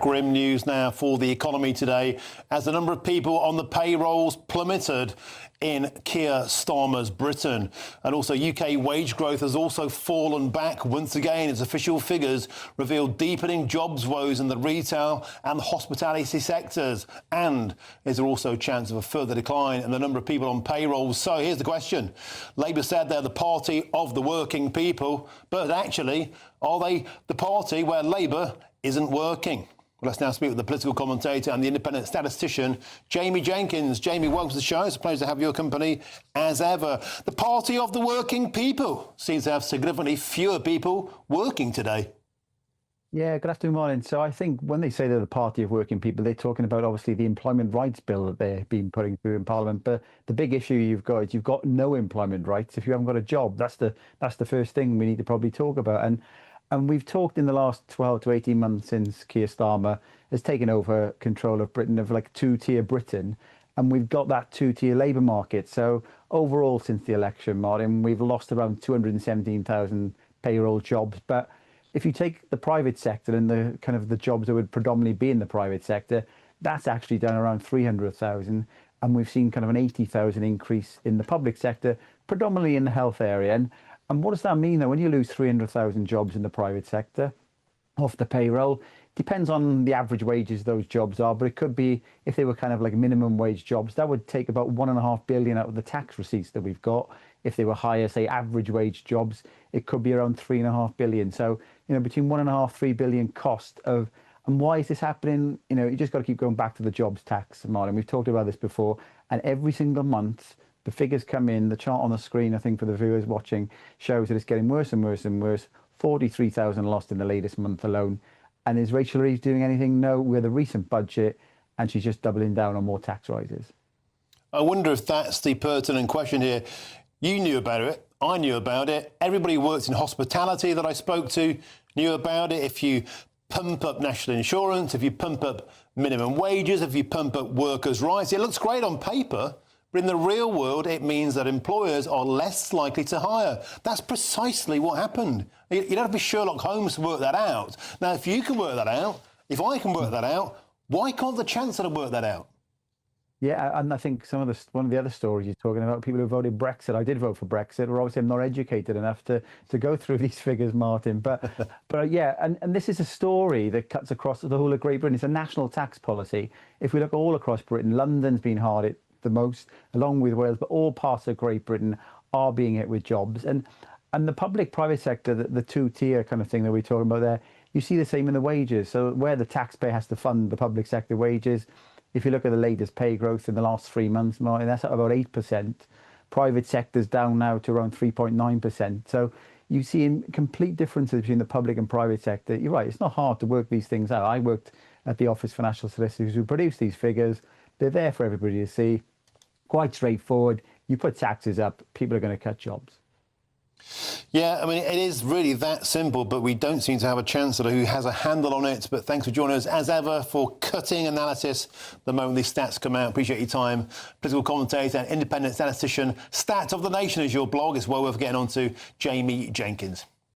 grim news now for the economy today, as the number of people on the payrolls plummeted in Keir Starmer's Britain. And also UK wage growth has also fallen back once again as official figures reveal deepening jobs woes in the retail and hospitality sectors. And is there also a chance of a further decline in the number of people on payrolls? So here's the question. Labour said they're the party of the working people, but actually, are they the party where Labour isn't working? Well, let's now speak with the political commentator and the independent statistician, Jamie Jenkins. Jamie, welcome to the show. It's a pleasure to have your company as ever. The party of the working people seems to have significantly fewer people working today. Yeah, good afternoon, morning. So I think when they say they're the party of working people, they're talking about obviously the employment rights bill that they've been putting through in Parliament. But the big issue you've got is you've got no employment rights if you haven't got a job. That's the first thing we need to probably talk about. And we've talked in the last 12 to 18 months since Keir Starmer has taken over control of Britain of like two-tier Britain. And we've got that two-tier labour market. So overall, since the election, Martin, we've lost around 217,000 payroll jobs. But if you take the private sector and the kind of the jobs that would predominantly be in the private sector, that's actually down around 300,000. And we've seen kind of an 80,000 increase in the public sector, predominantly in the health area. And what does that mean, though? When you lose 300,000 jobs in the private sector off the payroll, depends on the average wages those jobs are, but it could be, if they were kind of like minimum wage jobs, that would take about 1.5 billion out of the tax receipts that we've got. If they were higher, say, average wage jobs, it could be around 3.5 billion. So, between 1.5, 3 billion cost of, and why is this happening? You just got to keep going back to the jobs tax, Martin. We've talked about this before, and every single month, the figures come in. The chart on the screen, I think, for the viewers watching, shows that it's getting worse and worse and worse. 43,000 lost in the latest month alone. And is Rachel Reeves doing anything? No, with a recent budget, and she's just doubling down on more tax rises. I wonder if that's the pertinent question here. You knew about it. I knew about it. Everybody who works in hospitality that I spoke to knew about it. If you pump up national insurance, if you pump up minimum wages, if you pump up workers' rights, it looks great on paper. But in the real world, it means that employers are less likely to hire. That's precisely what happened. You don't have to be Sherlock Holmes to work that out. Now, if you can work that out, if I can work that out, why can't the Chancellor work that out? Yeah, and I think one of the other stories you're talking about, people who voted Brexit. I did vote for Brexit, or obviously I'm not educated enough to go through these figures, Martin. But yeah, and this is a story that cuts across the whole of Great Britain. It's a national tax policy. If we look all across Britain, London's been hard hit the most, along with Wales, but all parts of Great Britain are being hit with jobs. And the public-private sector, the two-tier kind of thing that we're talking about there, you see the same in the wages. So where the taxpayer has to fund the public sector wages, if you look at the latest pay growth in the last 3 months, Martin, that's at about 8%. Private sector's down now to around 3.9%. So you see complete differences between the public and private sector. You're right, it's not hard to work these things out. I worked at the Office for National Statistics who produced these figures. They're there for everybody to see. Quite straightforward. You put taxes up, people are going to cut jobs. Yeah, I mean, it is really that simple, but we don't seem to have a Chancellor who has a handle on it. But thanks for joining us, as ever, for cutting analysis the moment these stats come out. Appreciate your time. Political commentator and independent statistician. Stats of the Nation is your blog. It's well worth getting on to. Jamie Jenkins.